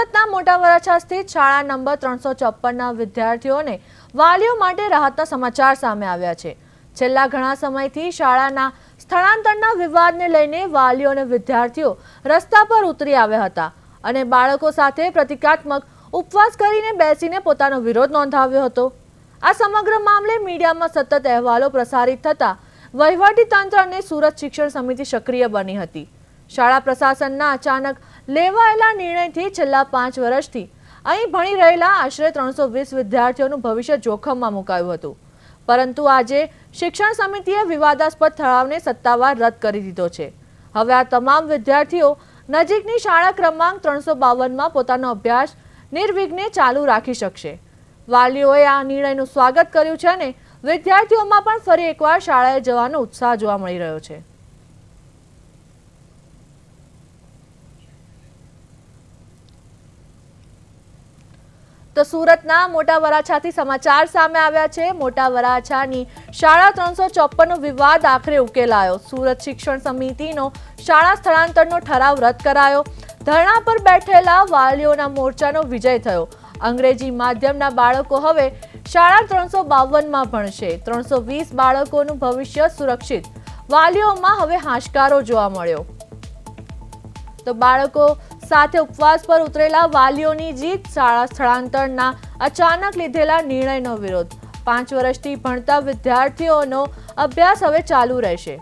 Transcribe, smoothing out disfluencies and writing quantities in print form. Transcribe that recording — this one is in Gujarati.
સુરતના મોટા વરાછા સ્થિત શાળા નંબર 354ના વિદ્યાર્થીઓને વાલીઓ માટે રાહતના સમાચાર સામે આવ્યા છે। છેલ્લા ઘણા સમયથી શાળાના સ્થળાંતરના વિવાદને લઈને વાલીઓ અને વિદ્યાર્થીઓ રસ્તા પર ઉતરી આવ્યા હતા અને બાળકો સાથે પ્રતિકાત્મક ઉપવાસ કરીને બેસીને પોતાનો વિરોધ નોંધાવ્યો હતો। આ સમગ્ર મામલે મીડિયામાં સતત અહેવાલો પ્રસારિત થતા વહીવટી તંત્ર અને સુરત શિક્ષણ સમિતિ સક્રિય બની હતી। શાળા પ્રશાસનના અચાનક લેવાયેલા નિર્ણયથી છેલ્લા 5 વર્ષથી અહીં ભણી રહેલા આશરે 320 વિદ્યાર્થીઓનું ભવિષ્ય જોખમમાં મુકાયું હતું, પરંતુ આજે શિક્ષણ સમિતિએ વિવાદાસ્પદ ઠરાવને સત્તાવાર રદ કરી દીધો છે। હવે આ તમામ વિદ્યાર્થીઓ નજીકની શાળા ક્રમાંક 352માં પોતાનો અભ્યાસ નિર્વિઘ્ને ચાલુ રાખી શકશે। વાલીઓએ આ નિર્ણયનું સ્વાગત કર્યું છે અને વિદ્યાર્થીઓમાં પણ ફરી એકવાર શાળાએ જવાનો ઉત્સાહ જોવા મળી રહ્યો છે। તો સુરતના મોટા વરાછાથી સમાચાર સામે આવ્યા છે। મોટા વરાછાની શાળા 354નો વિવાદ આખરે ઉકેલાયો। સુરત શિક્ષણ સમિતિનો શાળા સ્થળાંતરનો ઠરાવ રદ કરાયો। ધરણા પર બેઠેલા વાલીઓના મોરચાનો વિજય થયો। અંગ્રેજી માધ્યમના બાળકો હવે શાળા 352માં ભણશે। 320 બાળકોનું ભવિષ્ય સુરક્ષિત। વાલીઓમાં હવે હાશકારો જોવા મળ્યો। તો બાળકો સાથે ઉપવાસ પર ઉતરેલા વાલીઓની જીત, શાળા સ્થળાંતરના અચાનક લીધેલા નિર્ણયનો વિરોધ। 5 વર્ષથી ભણતા વિદ્યાર્થીઓનો અભ્યાસ હવે ચાલુ રહેશે।